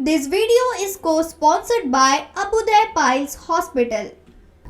This video is co-sponsored by Abudai Piles Hospital.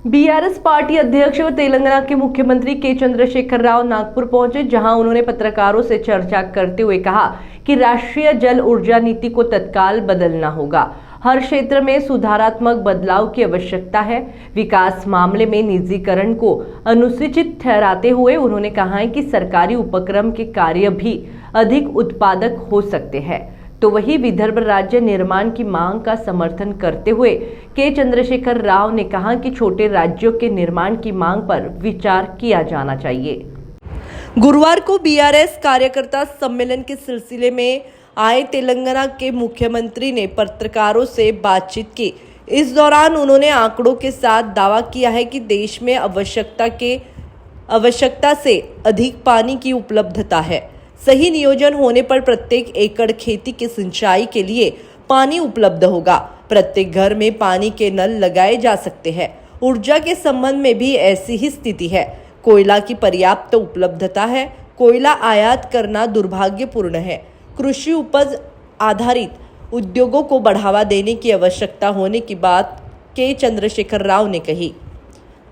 BRS party अध्यक्ष व तेलंगाना के मुख्यमंत्री के चंद्रशेखर राव नागपुर पहुंचे, जहां उन्होंने पत्रकारों से चर्चा करते हुए कहा कि राष्ट्रीय जल ऊर्जा नीति को तत्काल बदलना होगा। हर क्षेत्र में सुधारात्मक बदलाव की आवश्यकता है। विकास मामले में निजीकरण को अनुचित ठहराते हुए उन्होंने कहा है कि सरकारी उपक्रम के कार्य भी अधिक उत्पादक हो सकते हैं। तो वही विदर्भ राज्य निर्माण की मांग का समर्थन करते हुए के चंद्रशेखर राव ने कहा कि छोटे राज्यों के निर्माण की मांग पर विचार किया जाना चाहिए। गुरुवार को बीआरएस कार्यकर्ता सम्मेलन के सिलसिले में आए तेलंगाना के मुख्यमंत्री ने पत्रकारों से बातचीत की। इस दौरान उन्होंने आंकड़ों के साथ दावा किया है कि देश में आवश्यकता से अधिक पानी की उपलब्धता है। सही नियोजन होने पर प्रत्येक एकड़ खेती की सिंचाई के लिए पानी उपलब्ध होगा। प्रत्येक घर में पानी के नल लगाए जा सकते हैं। ऊर्जा के संबंध में भी ऐसी ही स्थिति है। कोयला की पर्याप्त उपलब्धता है। कोयला आयात करना दुर्भाग्यपूर्ण है। कृषि उपज आधारित उद्योगों को बढ़ावा देने की आवश्यकता होने की बात के चंद्रशेखर राव ने कही।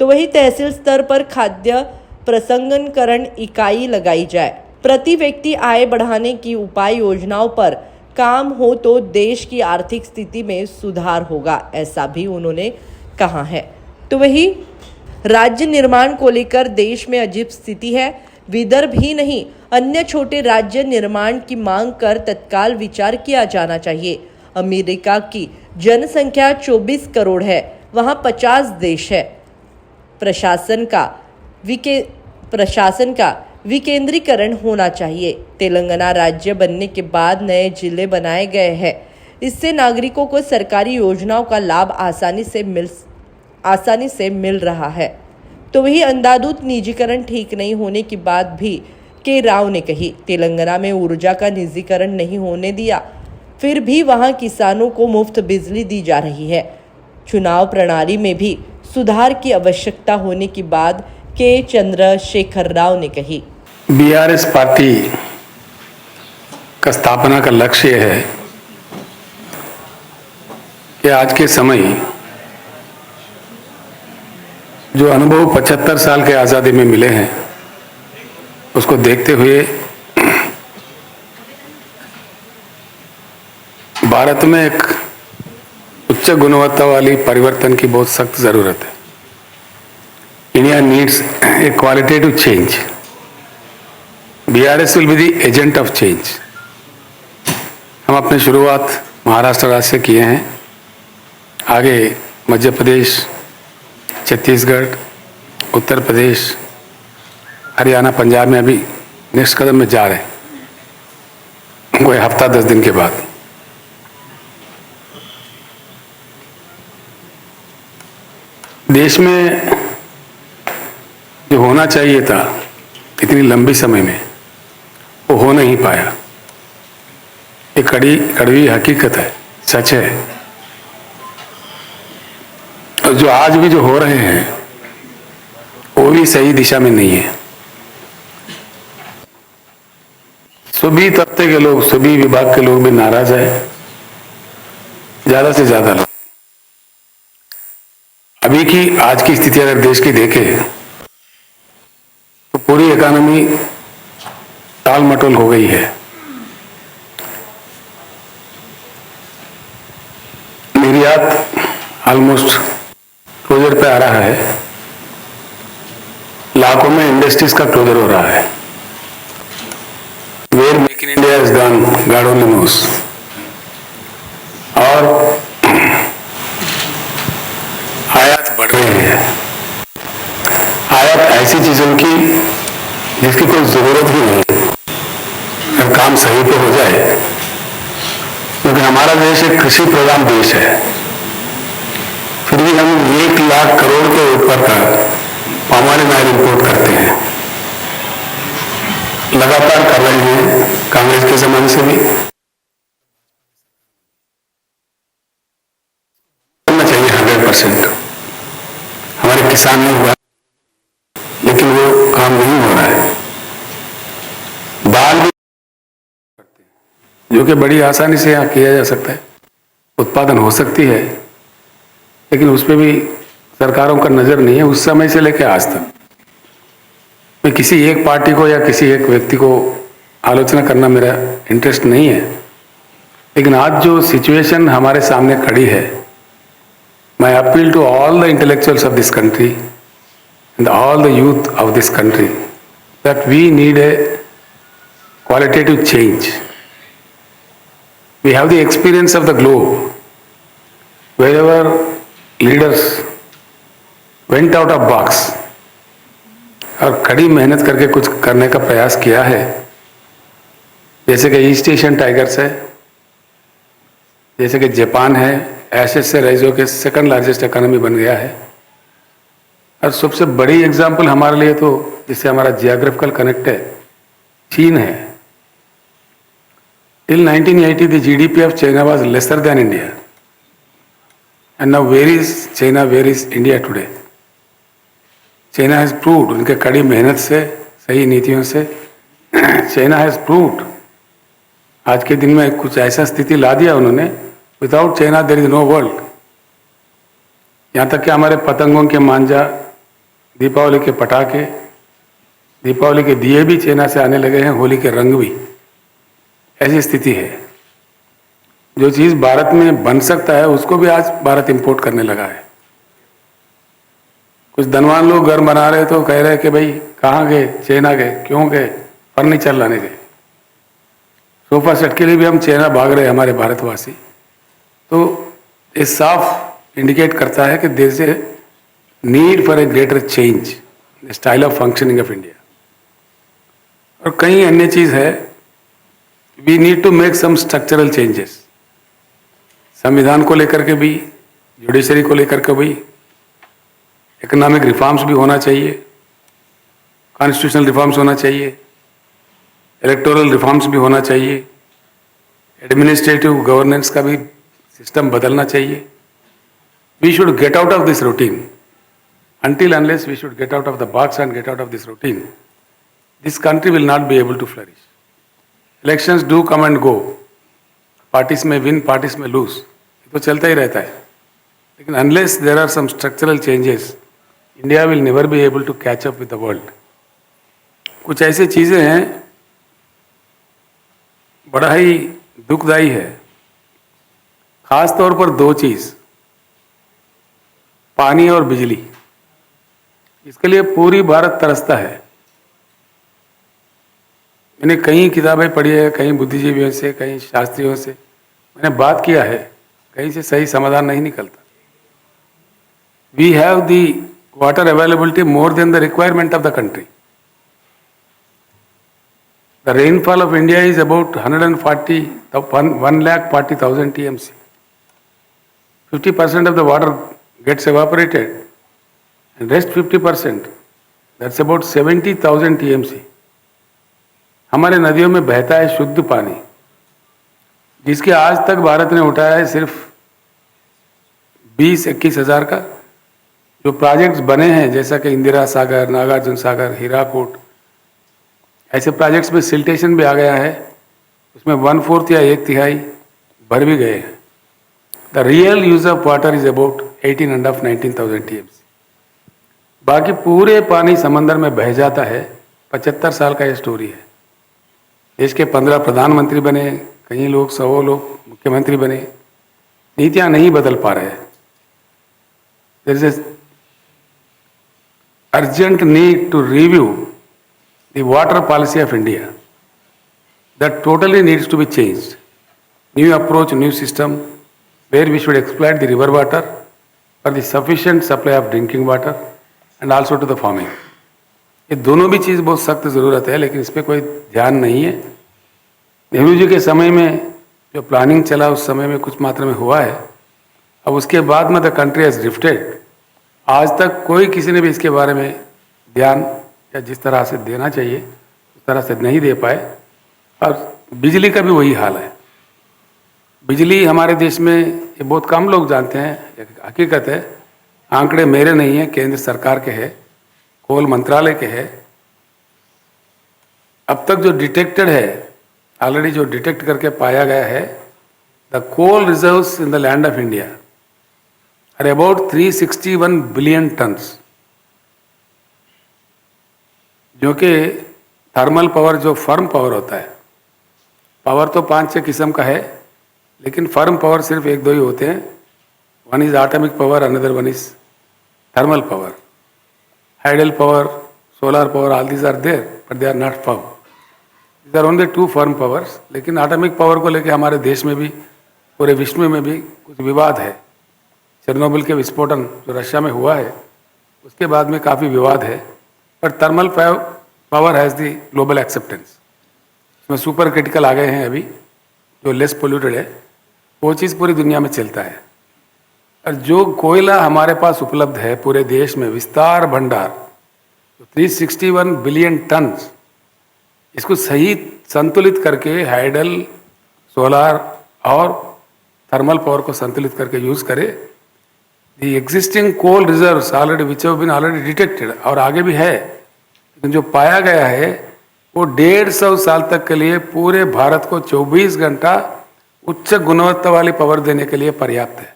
तो वही तहसील स्तर पर खाद्य प्रसंस्करण इकाई लगाई जाए। प्रति व्यक्ति आय बढ़ाने की उपाय योजनाओं पर काम हो तो देश की आर्थिक स्थिति में सुधार होगा, ऐसा भी उन्होंने कहा है। तो वही राज्य निर्माण को लेकर देश में अजीब स्थिति है। विदर्भ ही नहीं, अन्य छोटे राज्य निर्माण की मांग कर तत्काल विचार किया जाना चाहिए। अमेरिका की जनसंख्या 24 करोड़ है, वहां 50 देश है। प्रशासन का विकेंद्रीकरण होना चाहिए। तेलंगाना राज्य बनने के बाद नए जिले बनाए गए हैं। इससे नागरिकों को सरकारी योजनाओं का लाभ आसानी से मिल रहा है। तो वही अंधाधुंध निजीकरण ठीक नहीं होने की बात भी के राव ने कही। तेलंगाना में ऊर्जा का निजीकरण नहीं होने दिया, फिर भी वहां किसानों को मुफ्त बिजली दी जा रही है। चुनाव प्रणाली में भी सुधार की आवश्यकता होने की बात के चंद्रशेखर राव ने कही। बीआरएस पार्टी का स्थापना का लक्ष्य है कि आज के समय जो अनुभव 75 साल के आज़ादी में मिले हैं, उसको देखते हुए भारत में एक उच्च गुणवत्ता वाली परिवर्तन की बहुत सख्त ज़रूरत है। India needs a qualitative change. BRS will be the agent of change. हम अपने शुरुआत महाराष्ट्र राज्य से किए हैं, आगे मध्य प्रदेश, छत्तीसगढ़, उत्तर प्रदेश, हरियाणा, पंजाब में अभी नेक्स्ट कदम में जा रहे हैं, कोई हफ्ता 10 दिन के बाद। देश में जो होना चाहिए था इतनी लंबी समय में, वो हो नहीं पाया। ये कड़वी हकीकत है, सच है। और जो आज भी जो हो रहे हैं वो भी सही दिशा में नहीं है। सभी तबके के लोग, सभी विभाग के लोग भी नाराज है, ज्यादा से ज्यादा लोग। अभी की आज की स्थिति अगर देश की देखें तो पूरी इकोनॉमी टाल मटोल हो गई है। निर्यात ऑलमोस्ट क्लोजर पे आ रहा है। लाखों में इंडस्ट्रीज का क्लोजर हो रहा है। Where make in India is gone, God only knows. और आयात बढ़ रही है। आयात ऐसी चीजों की जिसकी कोई जरूरत ही नहीं है, अगर काम सही पे हो जाए। क्योंकि हमारा देश एक कृषि प्रधान देश है, फिर भी हम 1 लाख करोड़ के ऊपर का पामालिन ऑयल इंपोर्ट करते हैं। लगातार कर रहे हैं, कांग्रेस के जमाने से भी करना चाहिए 100%। हमारे किसान नहीं हुआ, लेकिन वो काम नहीं हो रहा है। बाल भी जो कि बड़ी आसानी से यहाँ किया जा सकता है। उत्पादन हो सकती है, लेकिन उस पर भी सरकारों का नज़र नहीं है उस समय से लेकर आज तक। मैं किसी एक पार्टी को या किसी एक व्यक्ति को आलोचना करना मेरा इंटरेस्ट नहीं है, लेकिन आज जो सिचुएशन हमारे सामने खड़ी है, मैं appeal to all the intellectuals of this country and all the youth of this country that we need a qualitative change. We have the experience of the globe. Wherever leaders went out of box और कड़ी मेहनत करके कुछ करने का प्रयास किया है, जैसे कि ईस्ट एशियन टाइगर्स है, जैसे कि जापान है, एशेज से रह के सेकंड लार्जेस्ट इकोनॉमी बन गया है। और सबसे बड़ी एग्जाम्पल हमारे लिए तो जिससे हमारा जियोग्राफिकल कनेक्ट है, चीन है। Till 1980, the GDP of China was lesser than India. And now where is China, where is India today? China has proved, उनके कड़ी मेहनत से, सही नीतियों से, China has proved, आज के दिन में कुछ ऐसा स्थिति ला दिया उन्होंने, without China there is no world. यहाँ तक कि हमारे पतंगों के मांझा, दीपावली के पटाखे, दीपावली के दिए भी चाइना से आने लगे हैं, होली के रंग भी। ऐसी स्थिति है। जो चीज़ भारत में बन सकता है उसको भी आज भारत इंपोर्ट करने लगा है। कुछ धनवान लोग घर बना रहे तो कह रहे कि भाई कहाँ गए, चाइना गए, क्यों गए, फर्नीचर लाने गए। सोफा सेट के लिए भी हम चाइना भाग रहे हैं हमारे भारतवासी। तो ये साफ इंडिकेट करता है कि there is a need for a greater change style of functioning of India. और कई अन्य चीज़ है, we need to make some structural changes. संविधान को लेकर के भी, जुडिशरी को लेकर के भी, इकोनॉमिक रिफॉर्म्स भी होना चाहिए, कॉन्स्टिट्यूशनल रिफॉर्म्स होना चाहिए, इलेक्टोरल रिफॉर्म्स भी होना चाहिए, एडमिनिस्ट्रेटिव गवर्नेंस का भी सिस्टम बदलना चाहिए। We should get out of this routine. until unless we should get out of the box and get out of this routine, this country will not be able to flourish. Elections do come and go. Parties may win, parties may lose. ये तो चलता ही रहता है। लेकिन unless there are some structural changes, India will never be able to catch up with the world. कुछ ऐसी चीज़ें हैं, बड़ा ही दुखदायी है। खास तौर पर दो चीज़, पानी और बिजली। इसके लिए पूरी भारत तरसता है। मैंने कई किताबें पढ़ी है, कई बुद्धिजीवियों से, कई शास्त्रियों से मैंने बात किया है, कहीं से सही समाधान नहीं निकलता। We have the water availability more than the requirement of the country. The rainfall of India is about 1,40,000 TMC. 50% of the water gets evaporated, and rest 50%, that's about 70,000 TMC. हमारे नदियों में बहता है शुद्ध पानी, जिसके आज तक भारत ने उठाया है सिर्फ 20-21 हज़ार का। जो प्रोजेक्ट्स बने हैं जैसा कि इंदिरा सागर, नागार्जुन सागर, हीराकूट, ऐसे प्रोजेक्ट्स में सिल्टेशन भी आ गया है, उसमें 1/4 या 1/3 भर भी गए हैं। The real use of water is about 18,500-19,000 TMC। बाकी पूरे पानी समंदर में बह जाता है। 75 साल का ये स्टोरी है। देश के 15 प्रधानमंत्री बने, कई लोग 100 लोग मुख्यमंत्री बने, नीतियां नहीं बदल पा रहे हैं। There is an urgent need to review the water policy of India, that totally needs to be changed. New approach, new system, where we should exploit the river water for the sufficient supply of drinking water and also to the farming. ये दोनों भी चीज़ बहुत सख्त ज़रूरत है, लेकिन इस पर कोई ध्यान नहीं है। नेहरू जी के समय में जो प्लानिंग चला उस समय में कुछ मात्रा में हुआ है। अब उसके बाद में द कंट्री हैज़ ड्रिफ्टेड। आज तक कोई किसी ने भी इसके बारे में ध्यान या जिस तरह से देना चाहिए उस तरह से नहीं दे पाए। और बिजली का भी वही हाल है। बिजली हमारे देश में ये बहुत कम लोग जानते हैं, हकीकत है। आंकड़े मेरे नहीं हैं, केंद्र सरकार के हैं, कोल मंत्रालय के हैं। अब तक जो डिटेक्टेड है, ऑलरेडी जो डिटेक्ट करके पाया गया है, the coal reserves in the land of India are about 361 billion tons, जो कि थर्मल पावर, जो फर्म पावर होता है, पावर तो 5-6 किस्म का है, लेकिन फर्म पावर सिर्फ 1-2 ही होते हैं. One is atomic power, another one is thermal power. Hydel power, solar power, all these are there but they are not firm. These are only 2 firm powers. लेकिन एटॉमिक पावर को लेकर हमारे देश में भी, पूरे विश्व में भी कुछ विवाद है. चेरनोबिल के विस्फोटन जो रशिया में हुआ है, उसके बाद में काफ़ी विवाद है. But thermal power has the global acceptance. इसमें सुपर क्रिटिकल आ गए हैं अभी, जो लेस पोल्यूटेड है, वो चीज़ पूरी दुनिया में चलता है. और जो कोयला हमारे पास उपलब्ध है पूरे देश में, विस्तार भंडार, 361 बिलियन टन, इसको सही संतुलित करके हाइडल, सोलार और थर्मल पावर को संतुलित करके यूज़ करे. The existing coal reserves already which have been already detected, और आगे भी है, लेकिन जो पाया गया है वो 150 साल तक के लिए पूरे भारत को 24 घंटा उच्च गुणवत्ता वाली पावर देने के लिए पर्याप्त है.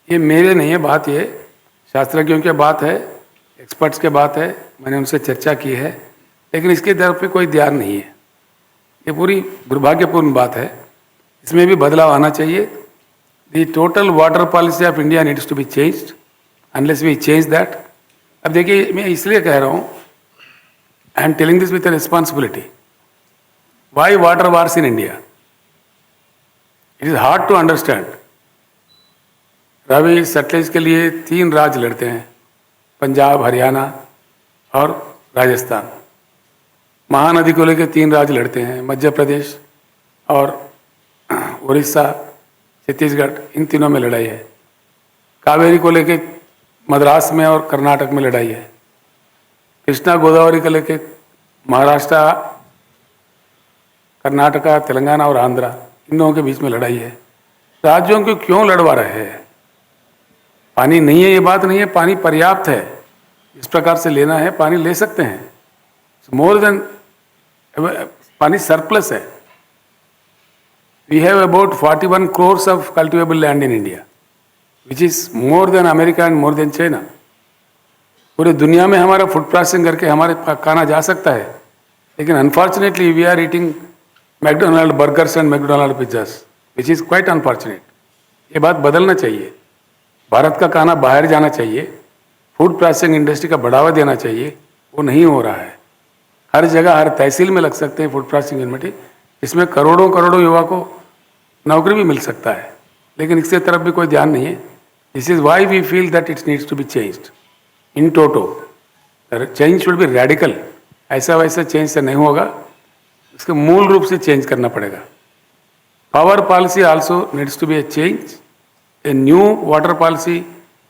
ये मेरे नहीं है बात, ये शास्त्रज्ञों की बात है, एक्सपर्ट्स के बात है, मैंने उनसे चर्चा की है, लेकिन इसकी तरफ पे कोई ध्यान नहीं है. ये पूरी दुर्भाग्यपूर्ण बात है. इसमें भी बदलाव आना चाहिए. The total water policy of India needs to be changed unless we change that. अब देखिए, मैं इसलिए कह रहा हूँ, I am telling this with a responsibility. Why water wars in India? It is hard to understand. Ravi Sutlej के लिए 3 राज्य लड़ते हैं, पंजाब, हरियाणा और राजस्थान. महानदी को लेकर 3 राज्य लड़ते हैं, मध्य प्रदेश और उड़ीसा, छत्तीसगढ़, इन तीनों में लड़ाई है. कावेरी को लेकर मद्रास में और कर्नाटक में लड़ाई है. कृष्णा गोदावरी को लेकर महाराष्ट्र, कर्नाटका, तेलंगाना और आंध्रा, इन लोगों के बीच में लड़ाई है. राज्यों को क्यों लड़वा रहे हैं? पानी नहीं है ये बात नहीं है, पानी पर्याप्त है. इस प्रकार से लेना है, पानी ले सकते हैं. मोर देन, पानी सरप्लस है. We have about 41 crores of cultivable land in India, which is more than America and more than China. पूरे दुनिया में हमारा फूड प्रोसेसिंग करके हमारे खाना जा सकता है, लेकिन unfortunately we are eating McDonald burgers and McDonald pizzas, which is quite unfortunate. ये बात बदलना चाहिए. भारत का खाना बाहर जाना चाहिए, फूड प्रोसेसिंग इंडस्ट्री का बढ़ावा देना चाहिए. वो नहीं हो रहा है. हर जगह, हर तहसील में लग सकते हैं फूड प्रोसेसिंग यूनिट. इसमें करोड़ों करोड़ों युवा को नौकरी भी मिल सकता है, लेकिन इसके तरफ भी कोई ध्यान नहीं है. This is why we feel that it needs to be changed in toto. Change should be radical. ऐसा वैसा चेंज से नहीं होगा, इसको मूल रूप से चेंज करना पड़ेगा. Power policy also needs to be a change. A new water policy,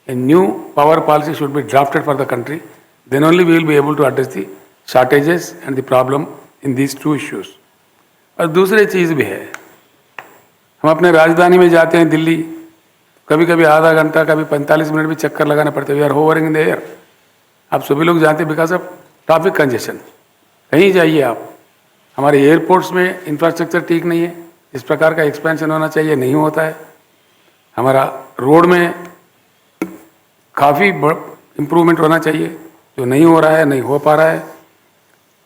a new power policy should be drafted for the country. Then only we will be able to address the shortages and the problem in these 2 issues. और दूसरी चीज़ भी है, हम अपने राजधानी में जाते हैं दिल्ली, कभी कभी आधा घंटा, कभी 45 मिनट भी चक्कर लगाने पड़ते हैं. We are hovering in the air. आप सभी लोग जानते हैं, बिकॉज ऑफ ट्रैफिक कंजेशन. कहीं जाइए आप, हमारे एयरपोर्ट्स में इंफ्रास्ट्रक्चर ठीक नहीं है. इस प्रकार का एक्सपेंशन होना चाहिए, नहीं होता है. हमारा रोड में काफ़ी इम्प्रूवमेंट होना चाहिए, जो नहीं हो रहा है, नहीं हो पा रहा है.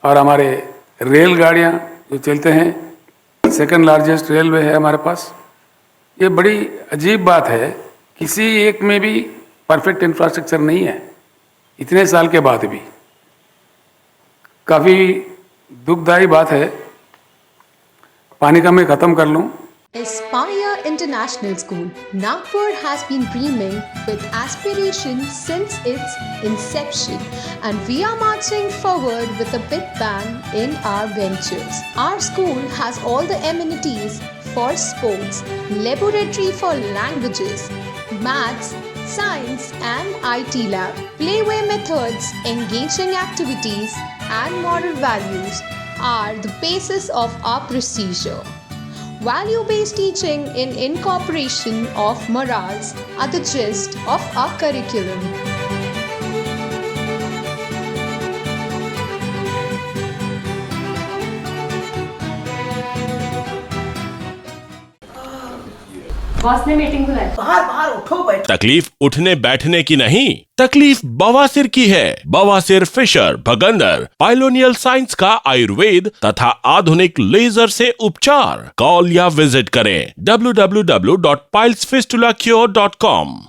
और हमारे रेलगाड़ियाँ जो चलते हैं, सेकंड लार्जेस्ट रेलवे है हमारे पास. ये बड़ी अजीब बात है, किसी एक में भी परफेक्ट इंफ्रास्ट्रक्चर नहीं है इतने साल के बाद भी. काफ़ी दुखदायी बात है. पानी का मैं ख़त्म कर लूँ. Aspire International School, Nagpur has been dreaming with aspiration since its inception, and we are marching forward with a big bang in our ventures. Our school has all the amenities for sports, laboratory for languages, maths, science and IT lab, playway methods, engaging activities and moral values are the basis of our procedure. Value-based teaching in incorporation of morals are the gist of our curriculum. Boss ने meeting बुलाई। बाहर बाहर उठो बैठो। तकलीफ उठने बैठने की नहीं, तकलीफ बवासीर की है। बवासीर फिशर भगंदर पाइलोनियल साइंस का आयुर्वेद तथा आधुनिक लेजर से उपचार। कॉल या विजिट करें www.pilesfistulacure.com।